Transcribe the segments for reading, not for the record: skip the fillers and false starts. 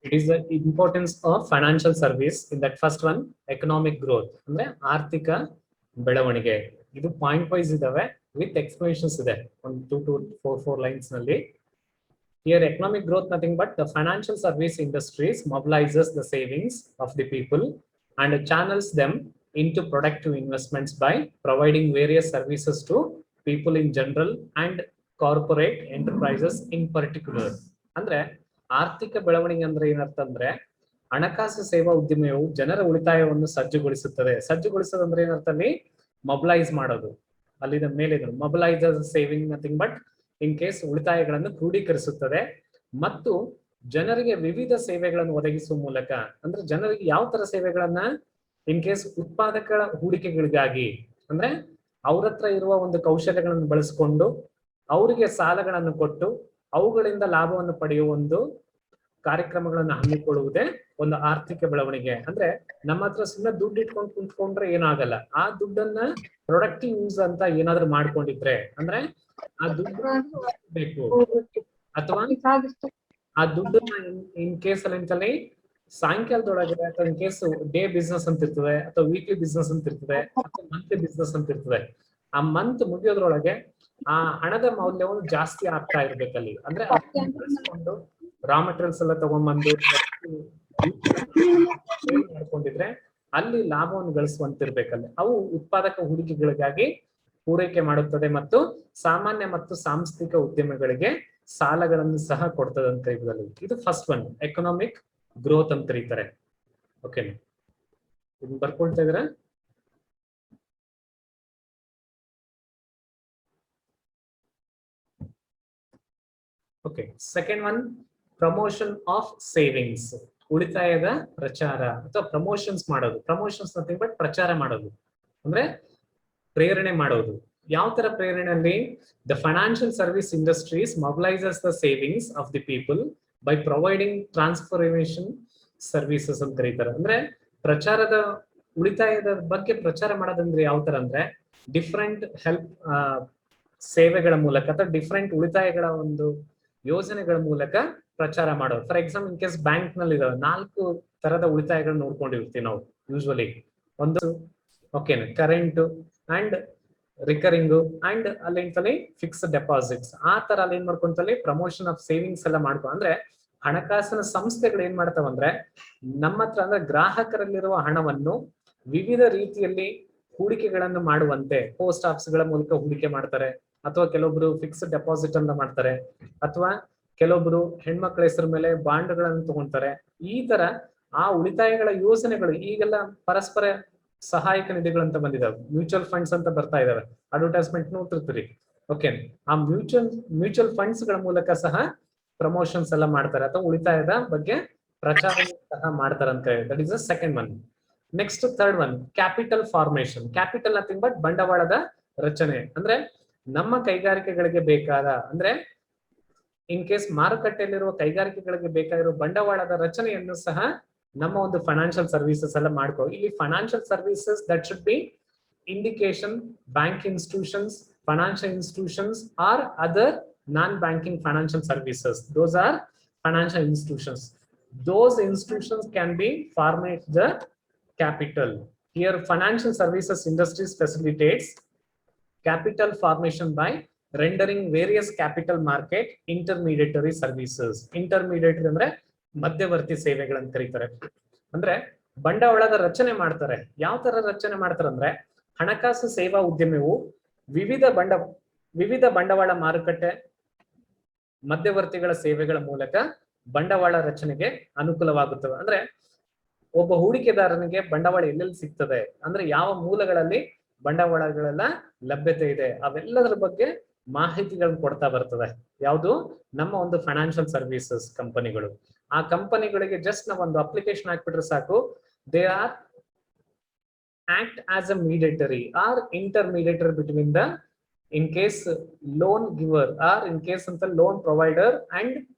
It is the importance of financial service in that first one, economic growth. ಅಂದ್ರೆ ಆರ್ಥಿಕ ಬೆಳವಣಿಗೆ. ಇದು point wise ಇದಾವೆ ವಿತ್ ಎಕ್ಸ್ಪ್ಲನೇಷನ್ಸ್ ಇದೆ ಒಂದು 2 to 4 ಲೈನ್ಸ್ ನಲ್ಲಿ. Here economic growth nothing but the financial service industries mobilizes the savings of the people and channels them into productive investments by providing various services to people in general and corporate enterprises in particular. ಅಂದ್ರೆ ಆರ್ಥಿಕ ಬೆಳವಣಿಗೆ ಅಂದ್ರೆ ಏನರ್ಥ ಅಂದ್ರೆ ಹಣಕಾಸು ಸೇವಾ ಉದ್ಯಮವು ಜನರ ಉಳಿತಾಯವನ್ನು ಸಜ್ಜುಗೊಳಿಸುತ್ತದೆ. ಸಜ್ಜುಗೊಳಿಸೋದಂದ್ರೆ ಏನರ್ಥ ಅಲ್ಲಿ ಮೊಬಿಲೈಸ್ ಮಾಡೋದು. ಅಲ್ಲಿನ ಮೇಲೆ mobilise saving nothing but in case ಉಳಿತಾಯಗಳನ್ನು ಕ್ರೋಢೀಕರಿಸುತ್ತದೆ ಮತ್ತು ಜನರಿಗೆ ವಿವಿಧ ಸೇವೆಗಳನ್ನು ಒದಗಿಸುವ ಮೂಲಕ, ಅಂದ್ರೆ ಜನರಿಗೆ ಯಾವ ತರ ಸೇವೆಗಳನ್ನ ಇನ್ ಕೇಸ್ ಉತ್ಪಾದಕ ಹೂಡಿಕೆಗಳಿಗಾಗಿ, ಅಂದ್ರೆ ಅವ್ರ ಹತ್ರ ಇರುವ ಒಂದು ಕೌಶಲ್ಯಗಳನ್ನು ಬಳಸಿಕೊಂಡು ಅವರಿಗೆ ಸಾಲಗಳನ್ನು ಕೊಟ್ಟು ಅವುಗಳಿಂದ ಲಾಭವನ್ನು ಪಡೆಯುವ ಒಂದು ಕಾರ್ಯಕ್ರಮಗಳನ್ನು ಹಮ್ಮಿಕೊಳ್ಳುವುದೇ ಒಂದು ಆರ್ಥಿಕ ಬೆಳವಣಿಗೆ. ಅಂದ್ರೆ ನಮ್ಮ ಹತ್ರ ಸುಮ್ಮನೆ ದುಡ್ಡು ಇಟ್ಕೊಂಡು ಕುಂತ್ಕೊಂಡ್ರೆ ಏನಾಗಲ್ಲ. ಆ ದುಡ್ಡನ್ನ ಪ್ರೊಡಕ್ಟಿವ್ ಯೂಸ್ ಅಂತ ಏನಾದ್ರೂ ಮಾಡ್ಕೊಂಡಿದ್ರೆ, ಅಂದ್ರೆ ಆ ದುಡ್ಡು ಬೇಕು ಅಥವಾ ಆ ದುಡ್ಡನ್ನ ಇನ್ ಕೇಸ್ ಅಲ್ಲಿ ಸಾಯಂಕಾಲದೊಳಗೆ ಅಥವಾ ಇನ್ ಕೇಸ್ ಡೇ ಬಿಸ್ನೆಸ್ ಅಂತ ಇರ್ತದೆ ಅಥವಾ ವೀಕ್ಲಿ ಬಿಸ್ನೆಸ್ ಅಂತ ಇರ್ತದೆ ಅಥವಾ ಮಂತ್ಲಿ ಬಿಸ್ನೆಸ್ ಅಂತ ಇರ್ತದೆ. ಆ ಮಂತ್ ಮುಗಿಯೋದ್ರೊಳಗೆ ಆ ಹಣದ ಮೌಲ್ಯವನ್ನು ಜಾಸ್ತಿ ಆಗ್ತಾ ಇರ್ಬೇಕಲ್ಲಿ. ಅಂದ್ರೆ ಬಳಸ್ಕೊಂಡು ರಾ ಮೆಟೀರಿಯಲ್ಸ್ ಎಲ್ಲ ತಗೊಂಡ್ಬಂದು ಮಾಡ್ಕೊಂಡಿದ್ರೆ ಅಲ್ಲಿ ಲಾಭವನ್ನು ಗಳಿಸುವಂತಿರ್ಬೇಕಲ್ಲಿ. ಅವು ಉತ್ಪಾದಕ ಹೂಡಿಕೆಗಳಿಗಾಗಿ ಪೂರೈಕೆ ಮಾಡುತ್ತದೆ ಮತ್ತು ಸಾಮಾನ್ಯ ಮತ್ತು ಸಾಂಸ್ಥಿಕ ಉದ್ಯಮಗಳಿಗೆ ಸಾಲಗಳನ್ನು ಸಹ ಕೊಡ್ತದೆ ಅಂತ ಇದರಲ್ಲಿ. ಇದು ಫಸ್ಟ್ ಒನ್, ಎಕನಾಮಿಕ್ ಗ್ರೋತ್ ಅಂತ ಕರೀತಾರೆ. ಓಕೆ, ಇದನ್ನ ಬರ್ಕೊಳ್ತಾ ಇದ್ರ? Okay, second one, promotion of savings. ಉಳಿತಾಯದ ಪ್ರಚಾರ ಅಥವಾ ಪ್ರಮೋಷನ್ಸ್ ಮಾಡೋದು. ಪ್ರಮೋಷನ್ಸ್ ನಥಿಂಗ್ ಬಟ್ ಪ್ರಚಾರ ಮಾಡೋದು ಅಂದ್ರೆ ಪ್ರೇರಣೆ ಮಾಡೋದು. ಯಾವ ತರ ಪ್ರೇರಣೆಯಲ್ಲಿ? The financial service industries mobilises the savings of the people by providing transformation services ಅಂತ ಕರೀತಾರೆ. ಅಂದ್ರೆ ಪ್ರಚಾರದ ಉಳಿತಾಯದ ಬಗ್ಗೆ ಪ್ರಚಾರ ಮಾಡೋದಂದ್ರೆ ಯಾವ ತರ ಅಂದ್ರೆ ಡಿಫ್ರೆಂಟ್ ಹೆಲ್ಪ್ ಸೇವೆಗಳ ಮೂಲಕ ಅಥವಾ ಡಿಫ್ರೆಂಟ್ ಉಳಿತಾಯಗಳ ಒಂದು ಯೋಜನೆಗಳ ಮೂಲಕ ಪ್ರಚಾರ ಮಾಡೋದು. For example in case bank ನಲ್ಲಿ ಇದಾವೆ 4 ತರದ ಉಳಿತಾಯಗಳನ್ನ ನೋಡ್ಕೊಂಡಿರ್ತೀವಿ ನಾವು ಯೂಶುವಲಿ. ಒಂದು okay current and recurring and ಅಲ್ಲಿ ಫಿಕ್ಸ್ಡ್ ಡೆಪಾಸಿಟ್ಸ್. ಆ ತರ ಅಲ್ಲಿ ಏನ್ ಮಾಡ್ಕೊಂತಲ್ಲಿ ಪ್ರಮೋಷನ್ ಆಫ್ ಸೇವಿಂಗ್ಸ್ ಎಲ್ಲ ಮಾಡ್ಕೊ. ಅಂದ್ರೆ ಹಣಕಾಸಿನ ಸಂಸ್ಥೆಗಳು ಏನ್ ಮಾಡ್ತಾವಂದ್ರೆ ನಮ್ಮ ಹತ್ರ ಅಂದ್ರೆ ಗ್ರಾಹಕರಲ್ಲಿರುವ ಹಣವನ್ನು ವಿವಿಧ ರೀತಿಯಲ್ಲಿ ಹೂಡಿಕೆಗಳನ್ನು ಮಾಡುವಂತೆ ಪೋಸ್ಟ್ ಆಫೀಸ್ ಗಳ ಮೂಲಕ ಹೂಡಿಕೆ ಮಾಡ್ತಾರೆ, ಅಥವಾ ಕೆಲವೊಬ್ರು ಫಿಕ್ಸ್ಡ್ ಡೆಪಾಸಿಟ್ ಅಂತ ಮಾಡ್ತಾರೆ, ಅಥವಾ ಕೆಲವೊಬ್ರು ಹೆಣ್ಮಕ್ಳ ಹೆಸರು ಮೇಲೆ ಬಾಂಡ್ಗಳನ್ನು ತಗೊಂತಾರೆ. ಈ ತರ ಆ ಉಳಿತಾಯಗಳ ಯೋಜನೆಗಳು ಈಗೆಲ್ಲ ಪರಸ್ಪರ ಸಹಾಯಕ ನಿಧಿಗಳಂತ ಬಂದಿದಾವೆ, ಮ್ಯೂಚುವಲ್ ಫಂಡ್ಸ್ ಅಂತ ಬರ್ತಾ ಇದಾವೆ, ಅಡ್ವರ್ಟೈಸ್ಮೆಂಟ್ ನೋಡ್ತಿರ್ತೀರಿ. ಓಕೆ, ಆ ಮ್ಯೂಚುವಲ್ ಫಂಡ್ಸ್ ಗಳ ಮೂಲಕ ಸಹ ಪ್ರಮೋಷನ್ಸ್ ಎಲ್ಲ ಮಾಡ್ತಾರೆ ಅಥವಾ ಉಳಿತಾಯದ ಬಗ್ಗೆ ಪ್ರಚಾರ ಸಹ ಮಾಡ್ತಾರೆ ಅಂತ ಹೇಳಿ. That is the second one. Next third one, capital formation. Capital nothing but ಬಂಡವಾಳದ ರಚನೆ. ಅಂದ್ರೆ ನಮ್ಮ ಕೈಗಾರಿಕೆಗಳಿಗೆ ಬೇಕಾದ, ಅಂದ್ರೆ ಇನ್ ಕೇಸ್ ಮಾರುಕಟ್ಟೆಯಲ್ಲಿರುವ ಕೈಗಾರಿಕೆಗಳಿಗೆ ಬೇಕಾಗಿರುವ ಬಂಡವಾಳದ ರಚನೆಯನ್ನು ಸಹ ನಮ್ಮ ಒಂದು ಫೈನಾನ್ಷಿಯಲ್ ಸರ್ವಿಸಸ್ ಎಲ್ಲ ಮಾಡ್ಕೋ. ಇಲ್ಲಿ financial services that should be indication, bank institutions, financial institutions or other non-banking financial services. Those are financial institutions. Those institutions can be formate the capital. Here financial services industries facilitates capital formation by rendering various capital market intermediary services. Intermediary ಅಂದ್ರೆ ಮಧ್ಯವರ್ತಿ ಸೇವೆಗಳಂತ ಕರೀತಾರೆ. ಅಂದ್ರೆ ಬಂಡವಾಳದ ರಚನೆ ಮಾಡ್ತಾರೆ. ಯಾವ ತರ ರಚನೆ ಮಾಡ್ತಾರೆ ಅಂದ್ರೆ ಹಣಕಾಸು ಸೇವಾ ಉದ್ಯಮವು ವಿವಿಧ ಬಂಡವಾಳ ಮಾರುಕಟ್ಟೆ ಮಧ್ಯವರ್ತಿಗಳ ಸೇವೆಗಳ ಮೂಲಕ ಬಂಡವಾಳ ರಚನೆಗೆ ಅನುಕೂಲವಾಗುತ್ತವೆ. ಅಂದ್ರೆ ಒಬ್ಬ ಹೂಡಿಕೆದಾರನಿಗೆ ಬಂಡವಾಳ ಎಲ್ಲೆಲ್ಲಿ ಸಿಗ್ತದೆ, ಅಂದ್ರೆ ಯಾವ ಮೂಲಗಳಲ್ಲಿ ಬಂಡವಾಳಗಳೆಲ್ಲ ಲಭ್ಯತೆ ಇದೆ, ಅವೆಲ್ಲದರ ಬಗ್ಗೆ ಮಾಹಿತಿಗಳನ್ನು ಕೊಡ್ತಾ ಬರ್ತದೆ. ಯಾವುದು? ನಮ್ಮ ಒಂದು ಫೈನಾನ್ಷಿಯಲ್ ಸರ್ವಿಸಸ್ ಕಂಪನಿಗಳು. ಆ ಕಂಪನಿಗಳಿಗೆ ಜಸ್ಟ್ ನಾವು ಒಂದು ಅಪ್ಲಿಕೇಶನ್ ಹಾಕ್ಬಿಟ್ರೆ ಸಾಕು, they are act as a mediatory or intermediator between the in case loan giver or in case ಅಂತ loan provider and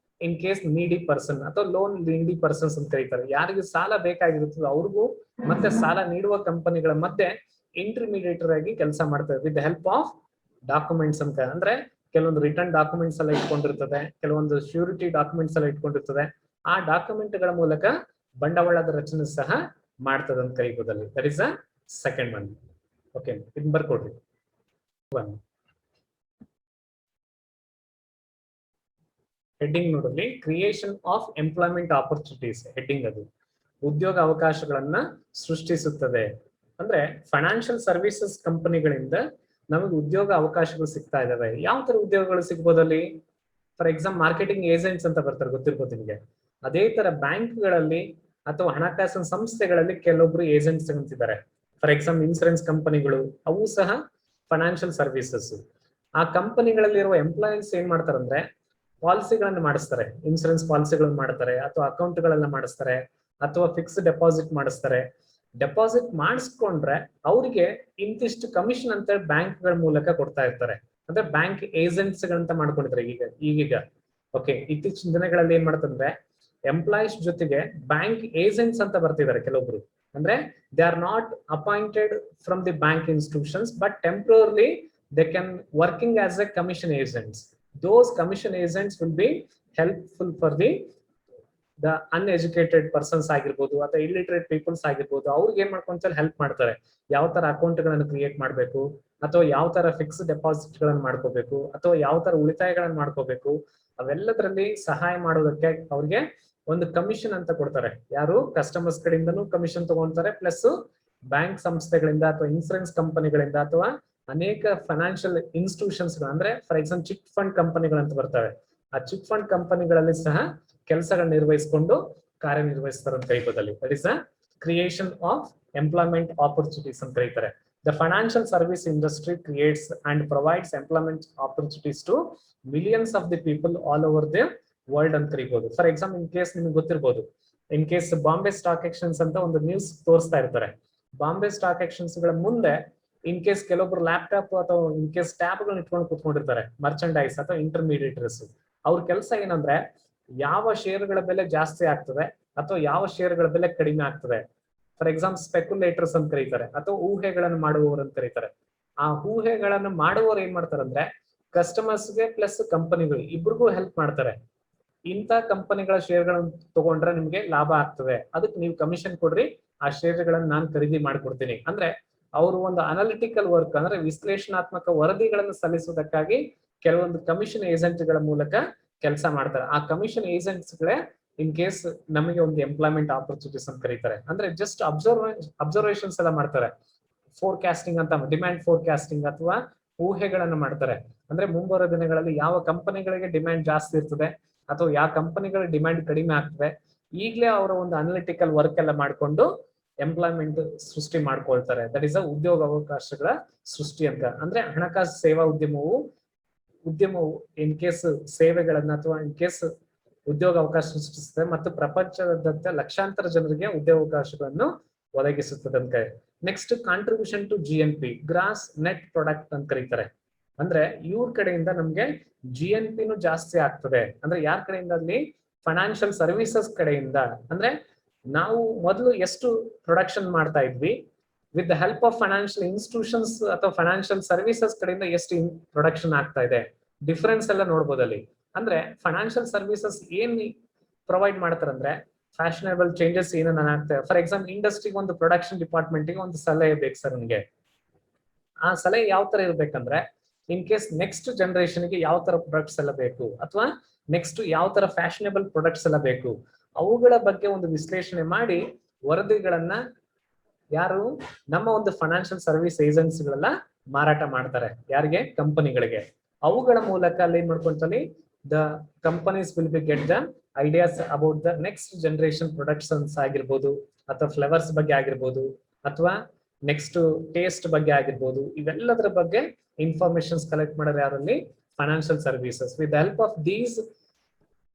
in case needy person ಅಥವಾ loan needy persons ಅಂತ ಕರೀತಾರೆ. ಯಾರಿಗೆ ಸಾಲ ಬೇಕಾಗಿರುತ್ತೋ ಅವ್ರಿಗೂ ಮತ್ತೆ ಸಾಲ ನೀಡುವ ಕಂಪನಿಗಳ ಮಧ್ಯೆ ಇಂಟರ್ಮೀಡಿಯೇಟರ್ ಆಗಿ ಕೆಲಸ ಮಾಡ್ತಾರೆ with the help of documents ಅಂತ. ಅಂದ್ರೆ ಕೆಲವೊಂದು ರಿಟರ್ನ್ ಡಾಕ್ಯುಮೆಂಟ್ಸ್ ಎಲ್ಲ ಇಟ್ಕೊಂಡಿರ್ತದೆ, ಕೆಲವೊಂದು ಶ್ಯೂರಿಟಿ ಡಾಕ್ಯುಮೆಂಟ್ಸ್ ಎಲ್ಲ ಇಟ್ಕೊಂಡಿರ್ತದೆ, ಆ ಡಾಕ್ಯುಮೆಂಟ್ಗಳ ಮೂಲಕ ಬಂಡವಾಳದ ರಚನೆ ಸಹ ಮಾಡ್ತದೆ ಅಂತ ಕರಿಬಹುದಲ್ಲಿ. That is a second one. Okay, ಇದನ್ನ ಬರ್ಕೊಡ್ರಿ. ಹೆಡ್ಡಿಂಗ್ ನೋಡ್ರಿ, creation of employment opportunities. Heading ಅದು ಉದ್ಯೋಗ ಅವಕಾಶಗಳನ್ನ ಸೃಷ್ಟಿಸುತ್ತದೆ. ಅಂದ್ರೆ ಫೈನಾನ್ಷಿಯಲ್ ಸರ್ವಿಸಸ್ ಕಂಪನಿಗಳಿಂದ ನಮಗೆ ಉದ್ಯೋಗ ಅವಕಾಶಗಳು ಸಿಗ್ತಾ ಇದಾವೆ. ಯಾವ ತರ ಉದ್ಯೋಗಗಳು ಸಿಗ್ಬೋದಲ್ಲಿ? ಫಾರ್ ಎಕ್ಸಾಂಪಲ್ ಮಾರ್ಕೆಟಿಂಗ್ ಏಜೆಂಟ್ಸ್ ಅಂತ ಬರ್ತಾರೆ, ಗೊತ್ತಿರ್ಬೋದು ನಿಮಗೆ. ಅದೇ ತರ ಬ್ಯಾಂಕ್ಗಳಲ್ಲಿ ಅಥವಾ ಹಣಕಾಸಿನ ಸಂಸ್ಥೆಗಳಲ್ಲಿ ಕೆಲವೊಬ್ರು ಏಜೆಂಟ್ಸ್ ಅಂತಿದ್ದಾರೆ. ಫಾರ್ ಎಕ್ಸಾಂಪಲ್ ಇನ್ಸೂರೆನ್ಸ್ ಕಂಪನಿಗಳು, ಅವು ಸಹ ಫೈನಾನ್ಷಿಯಲ್ ಸರ್ವಿಸಸ್. ಆ ಕಂಪನಿಗಳಲ್ಲಿರುವ ಎಂಪ್ಲಾಯೀಸ್ ಏನ್ ಮಾಡ್ತಾರಂದ್ರೆ ಪಾಲಿಸಿಗಳನ್ನು ಮಾಡಿಸ್ತಾರೆ, ಇನ್ಸೂರೆನ್ಸ್ ಪಾಲಿಸಿಗಳನ್ನು ಮಾಡ್ತಾರೆ, ಅಥವಾ ಅಕೌಂಟ್ಗಳನ್ನ ಮಾಡಿಸ್ತಾರೆ, ಅಥವಾ ಫಿಕ್ಸ್ಡ್ ಡೆಪಾಸಿಟ್ ಮಾಡಿಸ್ತಾರೆ. ಡೆಪಾಸಿಟ್ ಮಾಡಿಸ್ಕೊಂಡ್ರೆ ಅವ್ರಿಗೆ ಇಂತಿಷ್ಟು ಕಮಿಷನ್ ಅಂತ ಬ್ಯಾಂಕ್ಗಳ ಮೂಲಕ ಕೊಡ್ತಾ ಇರ್ತಾರೆ. ಅಂದ್ರೆ ಬ್ಯಾಂಕ್ ಏಜೆಂಟ್ಸ್ ಗಳಂತ ಮಾಡ್ಕೊಂಡಿದ್ದಾರೆ ಈಗೀಗ. ಓಕೆ, ಇತ್ತೀಚಿನ ದಿನಗಳಲ್ಲಿ ಏನ್ ಮಾಡ್ತಂದ್ರೆ ಎಂಪ್ಲಾಯೀಸ್ ಜೊತೆಗೆ ಬ್ಯಾಂಕ್ ಏಜೆಂಟ್ಸ್ ಅಂತ ಬರ್ತಿದ್ದಾರೆ ಕೆಲವೊಬ್ರು. ಅಂದ್ರೆ they are not appointed from the bank institutions, but temporarily they can working as a commission agents. Those commission agents will be helpful for the uneducated persons ಆಗಿರ್ಬೋದು ಅಥವಾ illiterate peoples ಆಗಿರ್ಬೋದು. ಅವ್ರಿಗೆ ಏನ್ ಮಾಡ್ಕೊಂತಾರೆ, ಹೆಲ್ಪ್ ಮಾಡ್ತಾರೆ. ಯಾವ ತರ ಅಕೌಂಟ್ ಗಳನ್ನು ಕ್ರಿಯೇಟ್ ಮಾಡಬೇಕು, ಅಥವಾ ಯಾವ ತರ ಫಿಕ್ಸ್ಡ್ ಡೆಪಾಸಿಟ್ ಗಳನ್ನು ಮಾಡ್ಕೋಬೇಕು, ಅಥವಾ ಯಾವ ತರ ಉಳಿತಾಯಗಳನ್ನು ಮಾಡ್ಕೋಬೇಕು, ಅವೆಲ್ಲದರಲ್ಲಿ ಸಹಾಯ ಮಾಡೋದಕ್ಕೆ ಅವ್ರಿಗೆ ಒಂದು ಕಮಿಷನ್ ಅಂತ ಕೊಡ್ತಾರೆ. ಯಾರು ಕಸ್ಟಮರ್ಸ್ ಕಡೆಯಿಂದನೂ ಕಮಿಷನ್ ತಗೊಂತಾರೆ, ಪ್ಲಸ್ ಬ್ಯಾಂಕ್ ಸಂಸ್ಥೆಗಳಿಂದ ಅಥವಾ ಇನ್ಸೂರೆನ್ಸ್ ಕಂಪನಿಗಳಿಂದ ಅಥವಾ ಅನೇಕ ಫೈನಾನ್ಷಿಯಲ್ ಇನ್ಸ್ಟಿಟ್ಯೂಷನ್ಸ್ ಅಂದ್ರೆ ಫಾರ್ ಎಕ್ಸಾಂಪಲ್ ಚಿಟ್ ಫಂಡ್ ಕಂಪನಿಗಳಂತ ಬರ್ತವೆ. ಆ ಚಿಟ್ ಫಂಡ್ ಕಂಪನಿಗಳಲ್ಲಿ ಸಹ ಕೆಲಸಗಳನ್ನ ನಿರ್ವಹಿಸಿಕೊಂಡು ಕಾರ್ಯನಿರ್ವಹಿಸ್ತಾರೆ ಅಂತ ಕರೀಬೋದಲ್ಲಿ. That is a creation of employment opportunities ಅಂತ ಕರೀತಾರೆ. The financial service industry creates and provides employment opportunities to millions of the people all over the world ಅಂತ ಕರೀಬಹುದು. ಫಾರ್ ಎಕ್ಸಾಂಪಲ್ ಇನ್ ಕೇಸ್ ನಿಮ್ಗೆ ಗೊತ್ತಿರ್ಬೋದು, in case Bombay stock exchange ಅಂತ ಒಂದು news ತೋರಿಸ್ತಾ ಇರ್ತಾರೆ. ಬಾಂಬೆ ಸ್ಟಾಕ್ ಎಕ್ಸ್ಚೇಂಜ್ ಗಳ ಮುಂದೆ ಇನ್ ಕೇಸ್ ಕೆಲವೊಬ್ರು ಲ್ಯಾಪ್ಟಾಪ್ ಅಥವಾ ಇನ್ ಕೇಸ್ ಟ್ಯಾಬ್ ಗಳನ್ನ ಇಟ್ಕೊಂಡು ಕೂತ್ಕೊಂಡಿರ್ತಾರೆ, ಮರ್ಚೆಂಡೈಸ್ ಅಥವಾ ಇಂಟರ್ಮೀಡಿಯೇಟರ್ಸ್. ಅವ್ರ ಕೆಲಸ ಏನಂದ್ರೆ ಯಾವ ಶೇರ್ಗಳ ಬೆಲೆ ಜಾಸ್ತಿ ಆಗ್ತದೆ ಅಥವಾ ಯಾವ ಶೇರ್ಗಳ ಬೆಲೆ ಕಡಿಮೆ ಆಗ್ತದೆ. ಫಾರ್ ಎಕ್ಸಾಂಪಲ್ ಸ್ಪೆಕ್ಯುಲೇಟರ್ಸ್ ಅಂತ ಕರೀತಾರೆ, ಅಥವಾ ಊಹೆಗಳನ್ನು ಮಾಡುವವರು ಅಂತ ಕರೀತಾರೆ. ಆ ಊಹೆಗಳನ್ನು ಮಾಡುವವರು ಏನ್ ಮಾಡ್ತಾರೆ ಅಂದ್ರೆ ಕಸ್ಟಮರ್ಸ್ಗೆ ಪ್ಲಸ್ ಕಂಪನಿಗಳು ಇಬ್ರಿಗೂ ಹೆಲ್ಪ್ ಮಾಡ್ತಾರೆ. ಇಂಥ ಕಂಪನಿಗಳ ಶೇರ್ಗಳನ್ನು ತಗೊಂಡ್ರೆ ನಿಮ್ಗೆ ಲಾಭ ಆಗ್ತದೆ, ಅದಕ್ಕೆ ನೀವು ಕಮಿಷನ್ ಕೊಡ್ರಿ, ಆ ಶೇರ್ಗಳನ್ನ ನಾನು ಖರೀದಿ ಮಾಡ್ಕೊಡ್ತೀನಿ. ಅಂದ್ರೆ ಅವರು ಒಂದು ಅನಾಲಿಟಿಕಲ್ ವರ್ಕ್ ಅಂದ್ರೆ ವಿಶ್ಲೇಷಣಾತ್ಮಕ ವರದಿಗಳನ್ನು ಸಲ್ಲಿಸುವುದಕ್ಕಾಗಿ ಕೆಲವೊಂದು ಕಮಿಷನ್ ಏಜೆಂಟ್ಗಳ ಮೂಲಕ ಕೆಲಸ ಮಾಡ್ತಾರೆ. ಆ ಕಮಿಷನ್ ಏಜೆಂಟ್ಸ್ ಗಳೇ ಇನ್ ಕೇಸ್ ನಮಗೆ ಒಂದು ಎಂಪ್ಲಾಯ್ಮೆಂಟ್ ಆಪರ್ಚುನಿಟೀಸ್ ಅಂತ ಕರೀತಾರೆ. ಅಂದ್ರೆ ಜಸ್ಟ್ ಅಬ್ಸರ್ವೇಷನ್ಸ್ ಎಲ್ಲ ಮಾಡ್ತಾರೆ. ಫೋರ್ಕಾಸ್ಟಿಂಗ್ ಅಂತ, ಡಿಮ್ಯಾಂಡ್ ಫೋರ್ಕಾಸ್ಟಿಂಗ್ ಅಥವಾ ಊಹೆಗಳನ್ನು ಮಾಡ್ತಾರೆ. ಅಂದ್ರೆ ಮುಂಬರುವ ದಿನಗಳಲ್ಲಿ ಯಾವ ಕಂಪನಿಗಳಿಗೆ ಡಿಮ್ಯಾಂಡ್ ಜಾಸ್ತಿ ಇರ್ತದೆ ಅಥವಾ ಯಾವ ಕಂಪನಿಗಳ ಡಿಮ್ಯಾಂಡ್ ಕಡಿಮೆ ಆಗ್ತದೆ, ಈಗಲೇ ಅವರ ಒಂದು ಅನಾಲಿಟಿಕಲ್ ವರ್ಕ್ ಎಲ್ಲ ಮಾಡಿಕೊಂಡು ಎಂಪ್ಲಾಯ್ಮೆಂಟ್ ಸೃಷ್ಟಿ ಮಾಡ್ಕೊಳ್ತಾರೆ. ದಟ್ ಇಸ್ ಅ ಉದ್ಯೋಗ ಅವಕಾಶಗಳ ಸೃಷ್ಟಿ ಅಂತ. ಅಂದ್ರೆ ಹಣಕಾಸು ಸೇವಾ ಉದ್ಯಮವು ಇನ್ ಕೇಸ್ ಸೇವೆಗಳನ್ನ ಅಥವಾ ಇನ್ ಕೇಸ್ ಉದ್ಯೋಗ ಅವಕಾಶ ಸೃಷ್ಟಿಸುತ್ತದೆ ಮತ್ತು ಪ್ರಪಂಚದಾದ್ಯಂತ ಲಕ್ಷಾಂತರ ಜನರಿಗೆ ಉದ್ಯೋಗಾವಕಾಶಗಳನ್ನು ಒದಗಿಸುತ್ತದೆ ಅಂತ. Next contribution to GNP, gross net product ಅಂತ ಕರೀತಾರೆ. ಅಂದ್ರೆ ಇವ್ರ ಕಡೆಯಿಂದ ನಮ್ಗೆ GNP ಜಾಸ್ತಿ ಆಗ್ತದೆ. ಅಂದ್ರೆ ಯಾರ ಕಡೆಯಿಂದ? ಅಲ್ಲಿ ಫೈನಾನ್ಷಿಯಲ್ ಸರ್ವಿಸಸ್ ಕಡೆಯಿಂದ. ಅಂದ್ರೆ ನಾವು ಮೊದಲು ಎಷ್ಟು ಪ್ರೊಡಕ್ಷನ್ ಮಾಡ್ತಾ ಇದ್ವಿ, with the help of financial institutions ಅಥವಾ ಫೈನಾನ್ಷಿಯಲ್ ಸರ್ವಿಸಸ್ ಕಡೆಯಿಂದ ಎಷ್ಟು ಪ್ರೊಡಕ್ಷನ್ ಆಗ್ತಾ ಇದೆ, ಡಿಫರೆನ್ಸ್ ಎಲ್ಲ ನೋಡ್ಬೋದಲ್ಲಿ. ಅಂದ್ರೆ ಫೈನಾನ್ಷಿಯಲ್ ಸರ್ವಿಸಸ್ ಏನ್ ಪ್ರೊವೈಡ್ ಮಾಡ್ತಾರಂದ್ರೆ ಫ್ಯಾಷನಬಲ್ ಚೇಂಜಸ್ ಏನನ್ನ ಆಗ್ತದೆ. ಫಾರ್ ಎಕ್ಸಾಂಪಲ್ ಇಂಡಸ್ಟ್ರಿಗೆ ಒಂದು ಪ್ರೊಡಕ್ಷನ್ ಡಿಪಾರ್ಟ್ಮೆಂಟ್ಗೆ ಒಂದು ಸಲಹೆ ಬೇಕು ಸರ್ ನಿಮಗೆ. ಆ ಸಲಹೆ ಯಾವ ತರ ಇರ್ಬೇಕಂದ್ರೆ ಇನ್ ಕೇಸ್ ನೆಕ್ಸ್ಟ್ ಜನರೇಷನ್ಗೆ ಯಾವ ತರ ಪ್ರೊಡಕ್ಟ್ಸ್ ಎಲ್ಲ ಬೇಕು, ಅಥವಾ ನೆಕ್ಸ್ಟ್ ಯಾವ ತರ ಫ್ಯಾಷನಬಲ್ ಪ್ರೊಡಕ್ಟ್ಸ್ ಎಲ್ಲ ಬೇಕು, ಅವುಗಳ ಬಗ್ಗೆ ಒಂದು ವಿಶ್ಲೇಷಣೆ ಮಾಡಿ ವರದಿಗಳನ್ನ ಯಾರು ನಮ್ಮ ಒಂದು ಫೈನಾನ್ಷಿಯಲ್ ಸರ್ವಿಸ್ ಏಜೆನ್ಸಿಗಳೆಲ್ಲ ಮಾರಾಟ ಮಾಡ್ತಾರೆ. ಯಾರಿಗೆ? ಕಂಪನಿಗಳಿಗೆ. ಅವುಗಳ ಮೂಲಕ ಅಲ್ಲಿ ಏನ್ ಮಾಡ್ಕೊಂತಲ್ಲಿ the companies will be get the ideas about the next generation productions ಆಗಿರ್ಬೋದು, ಅಥವಾ ಫ್ಲೇವರ್ಸ್ ಬಗ್ಗೆ ಆಗಿರ್ಬೋದು, ಅಥವಾ ನೆಕ್ಸ್ಟ್ ಟೇಸ್ಟ್ ಬಗ್ಗೆ ಆಗಿರ್ಬೋದು. ಇವೆಲ್ಲದರ ಬಗ್ಗೆ ಇನ್ಫಾರ್ಮೇಶನ್ಸ್ ಕಲೆಕ್ಟ್ ಮಾಡೋರು ಯಾರಲ್ಲಿ? Financial services. With the help of these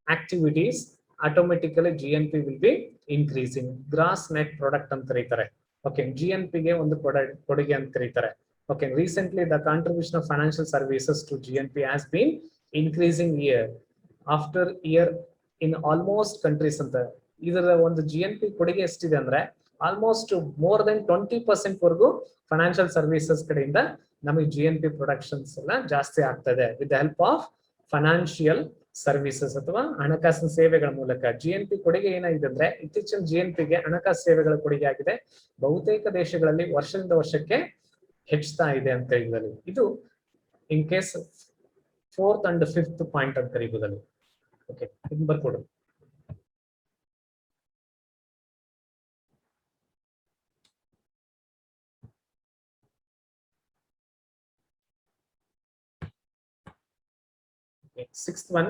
activities automatically GNP will be increasing. Gross net product ಅಂತ ಕರೀತಾರೆ. ಓಕೆ, GNP ಗೆ ಒಂದು ಕೊಡುಗೆ ಅಂತ ಕರೀತಾರೆ. Okay, recently the contribution of financial services to GNP has been increasing year after year in almost countries ಅಂತ. ಇದರ ಒಂದು GNP ಕೊಡುಗೆ ಎಷ್ಟಿದೆ ಅಂದ್ರೆ ಆಲ್ಮೋಸ್ಟ್ ಮೋರ್ ದೆನ್ 20% ವರೆಗೂ ಫೈನಾನ್ಷಿಯಲ್ ಸರ್ವಿಸಸ್ ಕಡೆಯಿಂದ ನಮಗೆ GNP ಪ್ರೊಡಕ್ಷನ್ಸ್ ಎಲ್ಲ ಜಾಸ್ತಿ ಆಗ್ತಾ ಇದೆ with the help of financial services ಅಥವಾ ಹಣಕಾಸಿನ ಸೇವೆಗಳ ಮೂಲಕ. GNP ಕೊಡುಗೆ ಏನಾಗಿದೆ ಅಂದ್ರೆ ಇತ್ತೀಚಿನ GNP ಗೆ ಹಣಕಾಸು ಸೇವೆಗಳ ಕೊಡುಗೆ ಆಗಿದೆ. ಬಹುತೇಕ ದೇಶಗಳಲ್ಲಿ ವರ್ಷದಿಂದ ವರ್ಷಕ್ಕೆ ಹೆಚ್ಚುತ್ತಾ ಇದೆ ಅಂತ ಹೇಳಿದಲ್ಲಿ ಇದು in case 4th and 5th point ಅಂತ ಕರೀಬಹುದಲ್ಲಿ. ಓಕೆ, ಇದು ಬರ್ಕೊಡು. Sixth one,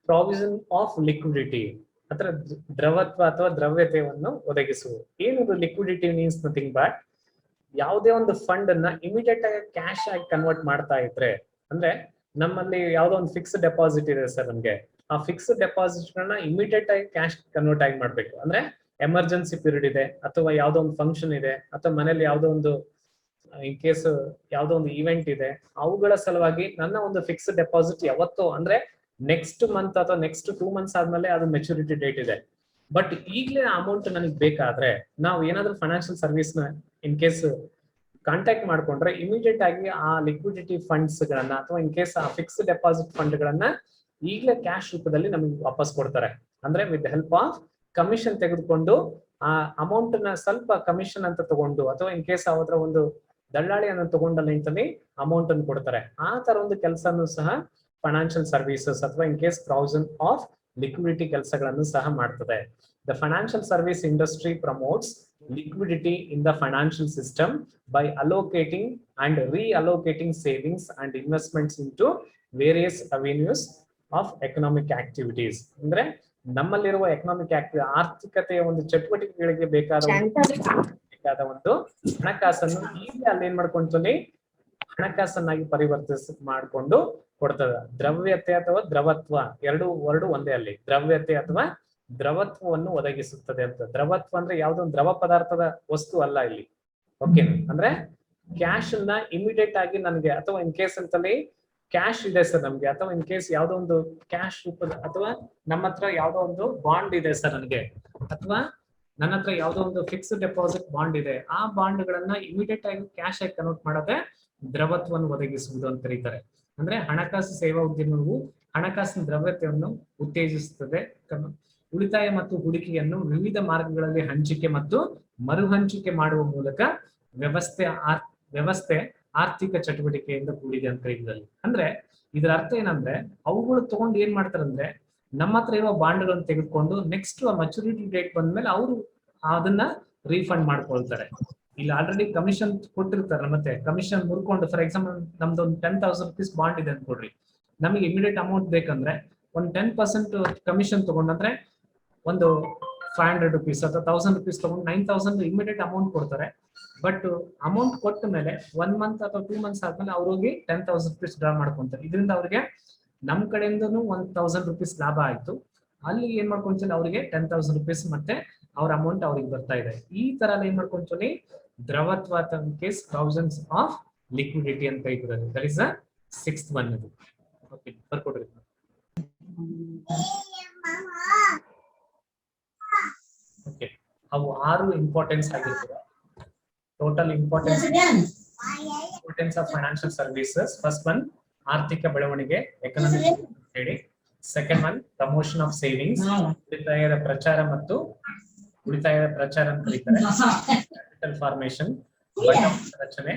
provision of liquidity ಅಥವಾ ದ್ರವತ್ವ ಅಥವಾ ದ್ರವ್ಯತೆಯನ್ನು ಒದಗಿಸುವುದು. ಏನದು ಲಿಕ್ವಿಡಿಟಿ ಮೀನ್ಸ್ ನಥಿಂಗ್ ಬಟ್ ಯಾವುದೇ ಒಂದು ಫಂಡ್ ಅನ್ನ ಇಮಿಡಿಯೇಟ್ ಆಗಿ ಕ್ಯಾಶ್ ಆಗಿ ಕನ್ವರ್ಟ್ ಮಾಡ್ತಾ ಇದ್ರೆ, ಅಂದ್ರೆ ನಮ್ಮಲ್ಲಿ ಯಾವ್ದೋ ಒಂದು ಫಿಕ್ಸ್ಡ್ ಡೆಪಾಸಿಟ್ ಇದೆ ಸರ್, ನಮ್ಗೆ ಆ ಫಿಕ್ಸ್ಡ್ ಡೆಪಾಸಿಟ್ ಗಳನ್ನ ಇಮಿಡಿಯೇಟ್ ಆಗಿ ಕ್ಯಾಶ್ ಕನ್ವರ್ಟ್ ಆಗಿ ಮಾಡ್ಬೇಕು. ಅಂದ್ರೆ ಎಮರ್ಜೆನ್ಸಿ ಪೀರಿಯಡ್ ಇದೆ ಅಥವಾ ಯಾವ್ದೋ ಒಂದು ಫಂಕ್ಷನ್ ಇದೆ ಅಥವಾ ಮನೇಲಿ ಯಾವ್ದೋ ಒಂದು ಇನ್ ಕೇಸ್ ಯಾವ್ದೋ ಒಂದು ಇವೆಂಟ್ ಇದೆ, ಅವುಗಳ ಸಲುವಾಗಿ ನನ್ನ ಒಂದು ಫಿಕ್ಸ್ಡ್ ಡೆಪಾಸಿಟ್ ಯಾವತ್ತೋ ಅಂದ್ರೆ ನೆಕ್ಸ್ಟ್ ಮಂತ್ ಅಥವಾ ನೆಕ್ಸ್ಟ್ 2 months ಆದ್ಮೇಲೆ ಅದು ಮೆಚುರಿಟಿ ಡೇಟ್ ಇದೆ. ಬಟ್ ಈಗಲೇ ಅಮೌಂಟ್ ನನಗೆ ಬೇಕಾದ್ರೆ ನಾವು ಏನಾದ್ರೂ ಫೈನಾನ್ಷಿಯಲ್ ಸರ್ವಿಸ್ ನ ಇನ್ ಕೇಸ್ ಕಾಂಟ್ಯಾಕ್ಟ್ ಮಾಡ್ಕೊಂಡ್ರೆ ಇಮಿಡಿಯೇಟ್ ಆಗಿ ಆ ಲಿಕ್ವಿಡಿಟಿ ಫಂಡ್ಸ್ ಗಳನ್ನ ಅಥವಾ ಇನ್ ಕೇಸ್ ಆ ಫಿಕ್ಸ್ಡ್ ಡೆಪಾಸಿಟ್ ಫಂಡ್ ಗಳನ್ನ ಈಗಲೇ ಕ್ಯಾಶ್ ರೂಪದಲ್ಲಿ ನಮಗೆ ವಾಪಸ್ ಕೊಡ್ತಾರೆ. ಅಂದ್ರೆ ವಿತ್ ಹೆಲ್ಪ್ ಆಫ್ ಕಮಿಷನ್ ತೆಗೆದುಕೊಂಡು ಆ ಅಮೌಂಟ್ ನ ಸ್ವಲ್ಪ ಕಮಿಷನ್ ಅಂತ ತಗೊಂಡು ಅಥವಾ ಇನ್ ಕೇಸ್ ಅವರ ಒಂದು ದಳ್ಳಾಳಿಯನ್ನು ತಗೊಂಡಲ್ಲಿ ಅಮೌಂಟ್ ಅನ್ನು ಕೊಡ್ತಾರೆ. ಆ ತರ ಒಂದು ಕೆಲಸನೂ ಸಹ ಫೈನಾನ್ಷಿಯಲ್ ಸರ್ವಿಸಸ್ ಅಥವಾ in case provision of liquidity ಕೆಲಸಗಳನ್ನು ಸಹ ಮಾಡ್ತದೆ. The financial service industry promotes liquidity in the financial system by allocating and reallocating savings and investments into various avenues of economic activities. ಅಂದ್ರೆ ನಮ್ಮಲ್ಲಿರುವ ಎಕನಾಮಿಕ್ ಆರ್ಥಿಕತೆಯ ಒಂದು ಚಟುವಟಿಕೆಗಳಿಗೆ ಬೇಕಾದ ಒಂದು ಹಣಕಾಸನ್ನು ಈಗಲೇ ಅಲ್ಲಿ ಏನ್ ಮಾಡ್ಕೊಂತೀನಿ ಹಣಕಾಸನ್ನಾಗಿ ಮಾಡಿಕೊಂಡು ಕೊಡ್ತದ. ದ್ರವ್ಯತೆ ಅಥವಾ ದ್ರವತ್ವ ಎರಡು ವರ್ಡ್ ಒಂದೇ ಅಲ್ಲಿ. ದ್ರವ್ಯತೆ ಅಥವಾ ದ್ರವತ್ವವನ್ನು ಒದಗಿಸುತ್ತದೆ ಅಂತ. ದ್ರವತ್ವ ಅಂದ್ರೆ ಯಾವ್ದೋ ಒಂದು ದ್ರವ ಪದಾರ್ಥದ ವಸ್ತು ಅಲ್ಲ ಇಲ್ಲಿ. ಓಕೆ, ಅಂದ್ರೆ ಕ್ಯಾಶ್ ಅನ್ನ ಇಮಿಡಿಯೇಟ್ ಆಗಿ ನನಗೆ ಅಥವಾ ಇನ್ ಕೇಸ್ ಅಂತಲ್ಲಿ ಕ್ಯಾಶ್ ಇದೆ ಸರ್ ನಮ್ಗೆ, ಅಥವಾ ಇನ್ ಕೇಸ್ ಯಾವ್ದೋ ಒಂದು ಕ್ಯಾಶ್ ರೂಪದ ಅಥವಾ ನಮ್ಮ ಹತ್ರ ಯಾವ್ದೋ ಒಂದು ಬಾಂಡ್ ಇದೆ ಸರ್ ನನಗೆ, ಅಥವಾ ನನ್ನ ಹತ್ರ ಯಾವ್ದೋ ಒಂದು ಫಿಕ್ಸ್ಡ್ ಡೆಪಾಸಿಟ್ ಬಾಂಡ್ ಇದೆ, ಆ ಬಾಂಡ್ ಗಳನ್ನ ಇಮಿಡಿಯೇಟ್ ಆಗಿ ಕ್ಯಾಶ್ ಆಗಿ ಕನ್ವರ್ಟ್ ಮಾಡೋದೇ ದ್ರವತ್ವವನ್ನು ಒದಗಿಸುವುದು ಅಂತ ಕರೀತಾರೆ. ಅಂದ್ರೆ ಹಣಕಾಸು ಸೇವಾ ಉದ್ಯಮವು ಹಣಕಾಸಿನ ದ್ರವ್ಯತೆಯನ್ನು ಉತ್ತೇಜಿಸುತ್ತದೆ. ಉಳಿತಾಯ ಮತ್ತು ಹೂಡಿಕೆಯನ್ನು ವಿವಿಧ ಮಾರ್ಗಗಳಲ್ಲಿ ಹಂಚಿಕೆ ಮತ್ತು ಮರುಹಂಚಿಕೆ ಮಾಡುವ ಮೂಲಕ ವ್ಯವಸ್ಥೆ ಆರ್ಥಿಕ ಚಟುವಟಿಕೆಯಿಂದ ಕೂಡಿದೆ ಅಂತ ಕರೀತಾರೆ. ಅಂದ್ರೆ ಇದರ ಅರ್ಥ ಏನಂದ್ರೆ ಅವುಗಳು ತಗೊಂಡು ಏನ್ ಮಾಡ್ತಾರಂದ್ರೆ ನಮ್ಮ ಹತ್ರ ಇರುವ ಬಾಂಡ್ಗಳನ್ನು ತೆಗೆದುಕೊಂಡು ನೆಕ್ಸ್ಟ್ ಮೆಚುರಿಟಿ ಡೇಟ್ ಬಂದ್ಮೇಲೆ ಅವರು ಅದನ್ನ ರೀಫಂಡ್ ಮಾಡ್ಕೊಳ್ತಾರೆ. ಇಲ್ಲಿ ಆಲ್ರೆಡಿ ಕಮಿಷನ್ ಕೊಟ್ಟಿರ್ತಾರೆ, ಮತ್ತೆ ಕಮಿಷನ್ ಮುರ್ಕೊಂಡು ಫಾರ್ ಎಕ್ಸಾಂಪಲ್ ನಮ್ದು ಒಂದು 10,000 rupees ಬಾಂಡ್ ಇದೆ ಅನ್ಕೊಡ್ರಿ, ನಮಗೆ ಇಮಿಡಿಯೇಟ್ ಅಮೌಂಟ್ ಬೇಕಂದ್ರೆ ಒಂದು 10% ಕಮಿಷನ್ ತಗೊಂಡ್ರೆ ಒಂದು 500 rupees ಅಥವಾ 1000 rupees ತಗೊಂಡು 9,000 ಇಮಿಡಿಯೇಟ್ ಅಮೌಂಟ್ ಕೊಡ್ತಾರೆ. ಬಟ್ ಅಮೌಂಟ್ ಕೊಟ್ಟ ಮೇಲೆ 1 month ಅಥವಾ 2 months ಆದ್ಮೇಲೆ ಅವ್ರಿಗೆ 10,000 rupees ಡ್ರಾ ಮಾಡ್ಕೊಂತಾರೆ. ಇದರಿಂದ ಅವ್ರಿಗೆ ನಮ್ ಕಡೆಯಿಂದನೂ 1,000 rupees ಲಾಭ ಆಯ್ತು. ಅಲ್ಲಿ ಏನ್ ಮಾಡ್ಕೊಂತೀನಿ ಅವ್ರಿಗೆ 10,000 rupees ಮತ್ತೆ ಅವ್ರ ಅಮೌಂಟ್ ಅವ್ರಿಗೆ ಬರ್ತಾ ಇದೆ. ಈ ತರ ಏನ್ ಮಾಡ್ಕೊಂತೀನಿ ದ್ರವತ್ವ ಕೇಸ್ ಥೌಸಂಡ್ಸ್ ಆಫ್ ಲಿಕ್ವಿಡಿಟಿ ಅಂತ ಇದ್ದಾರೆ. That is a 6th one. Okay, ಬರ್ಕೊಡ್ರಿ. ಓಕೆ, ಅವು 6 ಇಂಪಾರ್ಟೆನ್ಸ್ ಆಗಿರ್ತದೆ. Total importance of financial services. First one ಆರ್ಥಿಕ ಬೆಳವಣಿಗೆ, ಎಕನಾಮಿಕ್ ಹೇಳಿ. Second one promotion of savings, ಉಳಿತಾಯದ ಪ್ರಚಾರ ಮತ್ತು ಉಳಿತಾಯದ ಪ್ರಚಾರ ಅಂತ ಕರೀತಾರೆ. ಕ್ಯಾಪಿಟಲ್ ಫಾರ್ಮೇಶನ್, ರಚನೆ.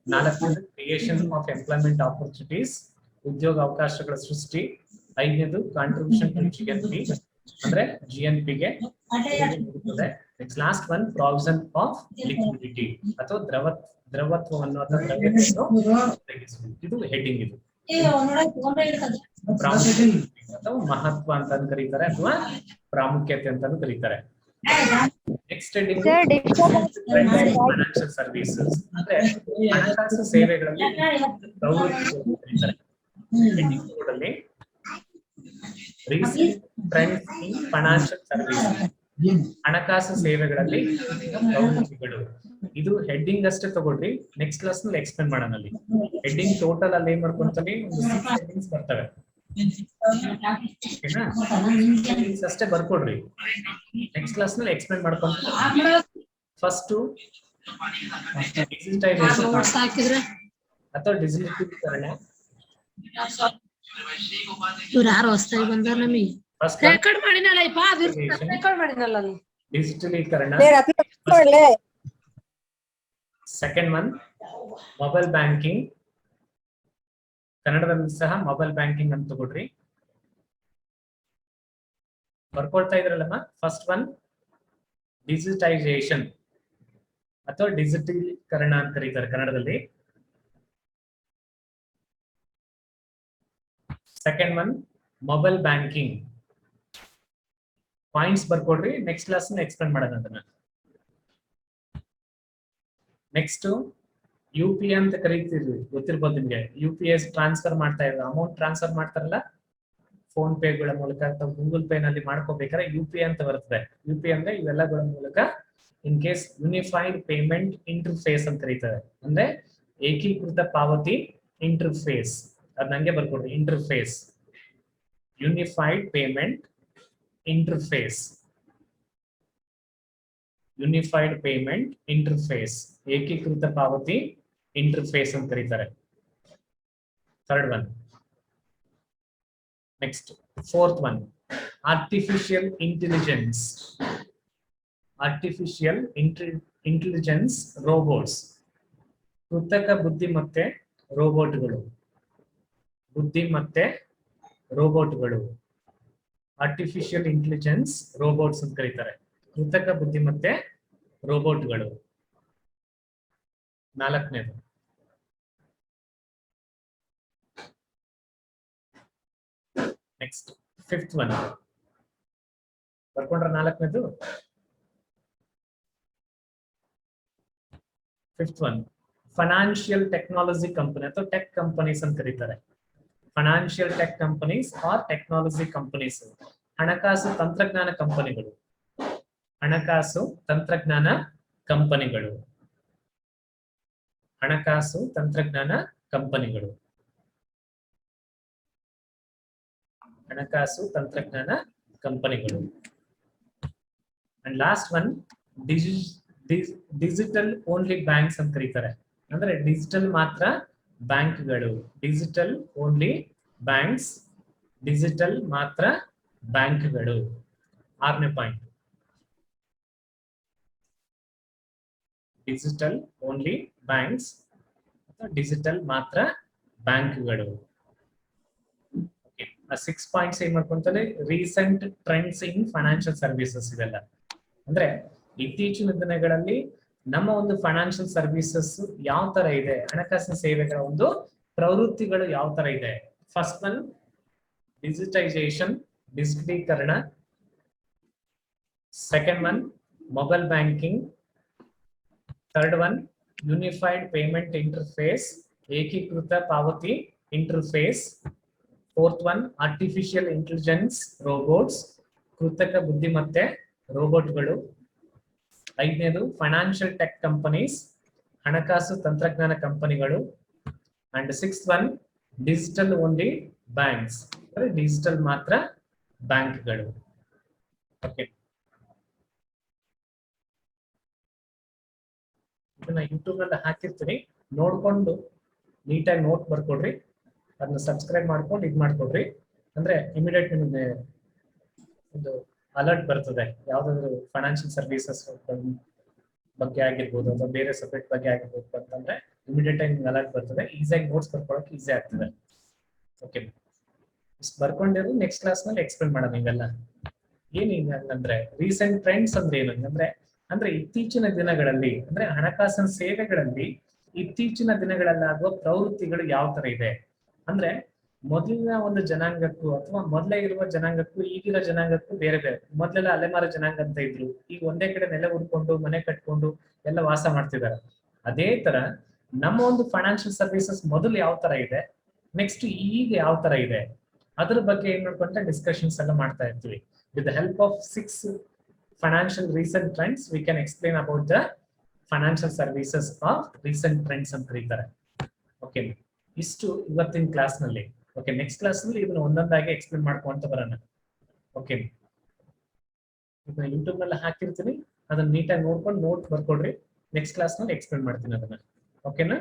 4ನೇದು ಕ್ರಿಯೇಷನ್ ಆಫ್ ಎಂಪ್ಲಾಯ್ಮೆಂಟ್ ಆಪರ್ಚುನಿಟೀಸ್, ಉದ್ಯೋಗ ಅವಕಾಶಗಳ ಸೃಷ್ಟಿ. 5ನೇದು ಕಾಂಟ್ರಿಬ್ಯೂಷನ್ ಟು GNP ಅಂದ್ರೆ GNP ಗೆ. Next last one provision of liquidity ಅಥವಾ ದ್ರವತ್ವವನ್ನು ಅಥವಾ ದ್ರವ್ಯತೆಯನ್ನು ಒದಗಿಸುವುದು. ಇದು ಹೆಡ್ಡಿಂಗ್. ಇದು ಅಥವಾ ಮಹತ್ವ ಅಂತ ಕರೀತಾರೆ ಅಥವಾ ಪ್ರಾಮುಖ್ಯತೆ ಅಂತ ಕರೀತಾರೆ. ನೆಕ್ಸ್ಟ್ ಹೆಡ್ಡಿಂಗ್ ಫೈನಾನ್ಷಿಯಲ್ ಸರ್ವಿಸಸ್ ಅಂದ್ರೆ ಹಣಕಾಸು ಸೇವೆಗಳಲ್ಲಿ ಪ್ರವೃತ್ತಿ ಕರೀತಾರೆ. ಹೆಡ್ಡಿಂಗ್ ಕೋಡಲ್ಲಿ recent trends in financial services, ಹಣಕಾಸು ಸೇವೆಗಳಲ್ಲಿ ಪ್ರವೃತ್ತಿಗಳು. ಇದು ಹೆಡ್ಡಿಂಗ್ ಅಷ್ಟೇ ತಗೊಳ್ರಿ, ನೆಕ್ಸ್ಟ್ ಕ್ಲಾಸ್ ನಲ್ಲಿ ಎಕ್ಸ್ಪ್ಲೇನ್ ಮಾಡೋಣ. ಅಲ್ಲಿ ಹೆಡ್ಡಿಂಗ್ ಟೋಟಲ್ ಅಲ್ಲಿ ಏನ್ ಮಾಡ್ಕೊಂತೀವಿ 6 ಹೆಡ್ಡಿಂಗ್ಸ್ ಬರ್ತವೆ. ಅಷ್ಟೇ ಬರ್ಕೊಡ್ರಿ, ನೆಕ್ಸ್ಟ್ ಕ್ಲಾಸ್ ನಲ್ಲಿ ಎಕ್ಸ್ಪ್ಲೇನ್ ಮಾಡ್ಕೊಂಡು. ಫಸ್ಟ್ ಡಿಜಿಟೈಸೇಷನ್ ಅಥವಾ ಡಿಜಿಟಲೀಕರಣ, ಇವ್ರು ಯಾರು ಹೊಸ್ತಾಗಿ ಬಂದಾರ ನಮಗೆ ಫಸ್ಟ್ ರೆಕಾರ್ಡ್ ಮಾಡಿನಲ್ಲ ಇಪ್ಪ ಅದು ರೆಕಾರ್ಡ್ ಮಾಡಿನಲ್ಲ ಅದು ಡಿಜಿಟಲೀಕರಣ. ಸೆಕೆಂಡ್ ಒನ್ ಮೊಬೈಲ್ ಬ್ಯಾಂಕಿಂಗ್, ಕನ್ನಡದಲ್ಲಿ ಸಹ ಮೊಬೈಲ್ ಬ್ಯಾಂಕಿಂಗ್ ಅಂತ ತಗೊಳ್ರಿ. ಬರ್ಕೊಳ್ತಾ ಇದ್ರಲ್ಲಮ್ಮ. ಫಸ್ಟ್ ಒನ್ ಡಿಜಿಟೈಸೇಷನ್ ಅಥವಾ ಡಿಜಿಟಲೀಕರಣ ಅಂತ ಕರೀತಾರೆ ಕನ್ನಡದಲ್ಲಿ. Second one mobile banking. Points ಬರ್ಕೊಡ್ರಿ, ನೆಕ್ಸ್ಟ್ ಕ್ಲಾಸ್ ಎಕ್ಸ್ಪ್ಲೇನ್ ಮಾಡೋಣ ಅದನ್ನ. ನೆಕ್ಸ್ಟ್ ಯು ಪಿ ಅಂತ ಕರೀತಿರ್ವಿ, ಗೊತ್ತಿರ್ಬೋದು ನಿಮ್ಗೆ. ಯು ಪಿ ಎಸ್ ಟ್ರಾನ್ಸ್ಫರ್ ಮಾಡ್ತಾ ಇದ್ರು, ಅಮೌಂಟ್ ಟ್ರಾನ್ಸ್ಫರ್ ಮಾಡ್ತಾರಲ್ಲ ಫೋನ್ ಪೇಗಳ ಮೂಲಕ ಅಥವಾ ಗೂಗಲ್ ಪೇ ನಲ್ಲಿ ಮಾಡ್ಕೋಬೇಕಾದ್ರೆ ಯು ಪಿ ಅಂತ ಬರ್ತದೆ. ಯು ಪಿ ಅಂದ್ರೆ ಇವೆಲ್ಲಗಳ ಮೂಲಕ in case unified payment interface ಅಂತ ಕರೀತಾರೆ. ಅಂದ್ರೆ ಏಕೀಕೃತ ಪಾವತಿ ಇಂಟರ್ಫೇಸ್. ಅದ್ ನಂಗೆ ಬರ್ಕೊಡ್ರಿ, interface, unified payment interface, unified payment interface, ಏಕೀಕೃತ ಪಾವತಿ ಇಂಟರ್ಫೇಸ್ ಅಂತ ಕರೀತಾರೆ. Third one. Next fourth one artificial intelligence. Artificial intelligence robots, ಕೃತಕ ಬುದ್ಧಿಮತ್ತೆ ರೋಬೋಟ್ಗಳು. ಬುದ್ಧಿಮತ್ತೆ ರೋಬೋಟ್ಗಳು, ಆರ್ಟಿಫಿಷಿಯಲ್ ಇಂಟೆಲಿಜೆನ್ಸ್ ರೋಬೋಟ್ಸ್ ಅಂತ ಕರೀತಾರೆ. ಕೃತಕ ಬುದ್ಧಿಮತ್ತೆ ರೋಬೋಟ್ಗಳು. ನಾಲ್ಕನೇದು. ನೆಕ್ಸ್ಟ್ ಫಿಫ್ತ್ ಒನ್ ಬರ್ಕೊಂಡ್ರ ನಾಲ್ಕನೇದು. Fifth one financial technology company ಅಥವಾ ಟೆಕ್ ಕಂಪನೀಸ್ ಅಂತ ಕರೀತಾರೆ. Financial tech companies or technology companies, ಹಣಕಾಸು ತಂತ್ರಜ್ಞಾನ ಕಂಪನಿಗಳು. ಹಣಕಾಸು ತಂತ್ರಜ್ಞಾನ ಕಂಪನಿಗಳು, ಹಣಕಾಸು ತಂತ್ರಜ್ಞಾನ ಕಂಪನಿಗಳು, ಹಣಕಾಸು ತಂತ್ರಜ್ಞಾನ ಕಂಪನಿಗಳು. And last one digital only banks ಅಂತ ಕರೀತಾರೆ. ಅಂದ್ರೆ ಡಿಜಿಟಲ್ ಮಾತ್ರ ಬ್ಯಾಂಕ್ಗಳು. ಡಿಜಿಟಲ್ ಓನ್ಲಿ ಬ್ಯಾಂಕ್ಸ್, ಡಿಜಿಟಲ್ ಮಾತ್ರ ಬ್ಯಾಂಕ್ಗಳು. ಆರನೇ ಪಾಯಿಂಟ್, ಡಿಜಿಟಲ್ ಓನ್ಲಿ ಬ್ಯಾಂಕ್ಸ್ ಅಥವಾ ಡಿಜಿಟಲ್ ಮಾತ್ರ ಬ್ಯಾಂಕ್ಗಳು. 6 ಪಾಯಿಂಟ್ಸ್ ಏನ್ ಮಾಡ್ಕೊಂತಾನೆ, recent trends in financial services. ಇದೆಲ್ಲ ಅಂದ್ರೆ ಇತ್ತೀಚಿನ ದಿನಗಳಲ್ಲಿ ನಮ್ಮ ಒಂದು ಫೈನಾನ್ಷಿಯಲ್ ಸರ್ವಿಸಸ್ ಯಾವ ತರ ಇದೆ, ಹಣಕಾಸಿನ ಸೇವೆಗಳ ಒಂದು ಪ್ರವೃತ್ತಿಗಳು ಯಾವ ತರ ಇದೆ. ಫಸ್ಟ್ ಒನ್ ಡಿಜಿಟೈಸೇಷನ್, ಡಿಜಿಟಲೀಕರಣ. Second one mobile banking. Third one unified payment interface, ಏಕೀಕೃತ ಪಾವತಿ interface. Fourth one artificial intelligence robots, ಕೃತಕ ಬುದ್ಧಿಮತ್ತೆ ರೋಬೋಟ್ಗಳು. ಐದನೇದು ಫೈನಾನ್ಷಿಯಲ್ ಟೆಕ್ ಕಂಪನೀಸ್, ಹಣಕಾಸು ತಂತ್ರಜ್ಞಾನ ಕಂಪನಿಗಳು. And sixth one digital only banks, digital ಮಾತ್ರ ಬ್ಯಾಂಕ್ಗಳು. ಓಕೆ, ಇದನ್ನ ಯೂಟ್ಯೂಬ್ ನಲ್ಲಿ ಹಾಕಿರ್ತೀನಿ, ನೋಡ್ಕೊಂಡು ನೀಟಾಗಿ ನೋಟ್ ಬರ್ಕೊಡ್ರಿ. ಅದನ್ನ ಸಬ್ಸ್ಕ್ರೈಬ್ ಮಾಡ್ಕೊಂಡು ಇದು ಮಾಡ್ಕೊಡ್ರಿ. ಅಂದ್ರೆ ಇಮಿಡಿಯೇಟ್ ನಿಮಗೆ ಒಂದು ಅಲರ್ಟ್ ಬರ್ತದೆ, ಯಾವ್ದಾದ್ರು ಫೈನಾನ್ಷಿಯಲ್ ಸರ್ವಿಸಸ್ ಬಗ್ಗೆ ಆಗಿರ್ಬೋದು ಅಥವಾ ಬೇರೆ ಸಬ್ಜೆಕ್ಟ್ ಬಗ್ಗೆ ಆಗಿರ್ಬೋದು ಅಂತಂದ್ರೆ ಇಮಿಡಿಯೇಟ್ ಆಗಿ ನಿಮ್ಗೆ ಅಲರ್ಟ್ ಬರ್ತದೆ. ಈಸಿಯಾಗಿ ನೋಟ್ಸ್ ಬರ್ಕೊಳಕ್ಕೆ ಈಸಿ ಆಗ್ತದೆ. ಓಕೆ, ಇಷ್ಟು ಬರ್ಕೊಂಡಿರೋದು ನೆಕ್ಸ್ಟ್ ಕ್ಲಾಸ್ ನಲ್ಲಿ ಎಕ್ಸ್ಪ್ಲೇನ್ ಮಾಡೋಣ. ಇವೆಲ್ಲ ಏನಂದ್ರೆ ರೀಸೆಂಟ್ ಟ್ರೆಂಡ್ಸ್ ಅಂದ್ರೆ ಏನು ಅಂದ್ರೆ ಇತ್ತೀಚಿನ ದಿನಗಳಲ್ಲಿ, ಅಂದ್ರೆ ಹಣಕಾಸಿನ ಸೇವೆಗಳಲ್ಲಿ ಇತ್ತೀಚಿನ ದಿನಗಳಲ್ಲಾಗುವ ಪ್ರವೃತ್ತಿಗಳು ಯಾವ ತರ ಇದೆ. ಅಂದ್ರೆ ಮೊದಲಿನ ಒಂದು ಜನಾಂಗಕ್ಕೂ ಅಥವಾ ಮೊದಲೇ ಇರುವ ಜನಾಂಗಕ್ಕೂ ಈಗಿನ ಜನಾಂಗಕ್ಕೂ ಬೇರೆ ಬೇರೆ. ಮೊದಲೆಲ್ಲ ಅಲೆಮಾರಿ ಜನಾಂಗ ಅಂತ ಇದ್ರು, ಈಗ ಒಂದೇ ಕಡೆ ನೆಲೆ ಹುಡ್ಕೊಂಡು ಮನೆ ಕಟ್ಕೊಂಡು ಎಲ್ಲ ವಾಸ ಮಾಡ್ತಿದ್ದಾರೆ. ಅದೇ ತರ ನಮ್ಮ ಒಂದು ಫೈನಾನ್ಷಿಯಲ್ ಸರ್ವಿಸಸ್ ಮೊದಲು ಯಾವ ತರ ಇದೆ, ನೆಕ್ಸ್ಟ್ ಈಗ ಯಾವ ತರ ಇದೆ, ಅದ್ರ ಬಗ್ಗೆ ಏನ್ ಮಾಡ್ಕೊಂಡ್ರೆ ಡಿಸ್ಕಷನ್ಸ್ ಎಲ್ಲ ಮಾಡ್ತಾ ಇರ್ತೀವಿ. With the help of 6 financial recent trends we can explain about the financial services of recent trends ಅಂತ ಕರೀತಾರೆ. ಓಕೆ, ಇಷ್ಟು ಇವತ್ತಿನ ಕ್ಲಾಸ್ ನಲ್ಲಿ. ಓಕೆ, ನೆಕ್ಸ್ಟ್ ಕ್ಲಾಸ್ ನಲ್ಲಿ ಇದನ್ನ ಒಂದೊಂದಾಗಿ ಎಕ್ಸ್ಪ್ಲೇನ್ ಮಾಡ್ಕೊಂತ ಬರೋಣ. ಓಕೆ, ಇದನ್ನ ಯೂಟ್ಯೂಬ್ ನಲ್ಲಿ ಹಾಕಿರ್ತೀನಿ, ಅದನ್ನ ನೀಟಾಗಿ ನೋಡ್ಕೊಂಡು ನೋಟ್ ಬರ್ಕೊಡ್ರಿ. ನೆಕ್ಸ್ಟ್ ಕ್ಲಾಸ್ ನಲ್ಲಿ ಎಕ್ಸ್ಪ್ಲೇನ್ ಮಾಡ್ತೀನಿ ಅದನ್ನ. ಓಕೆನಾ?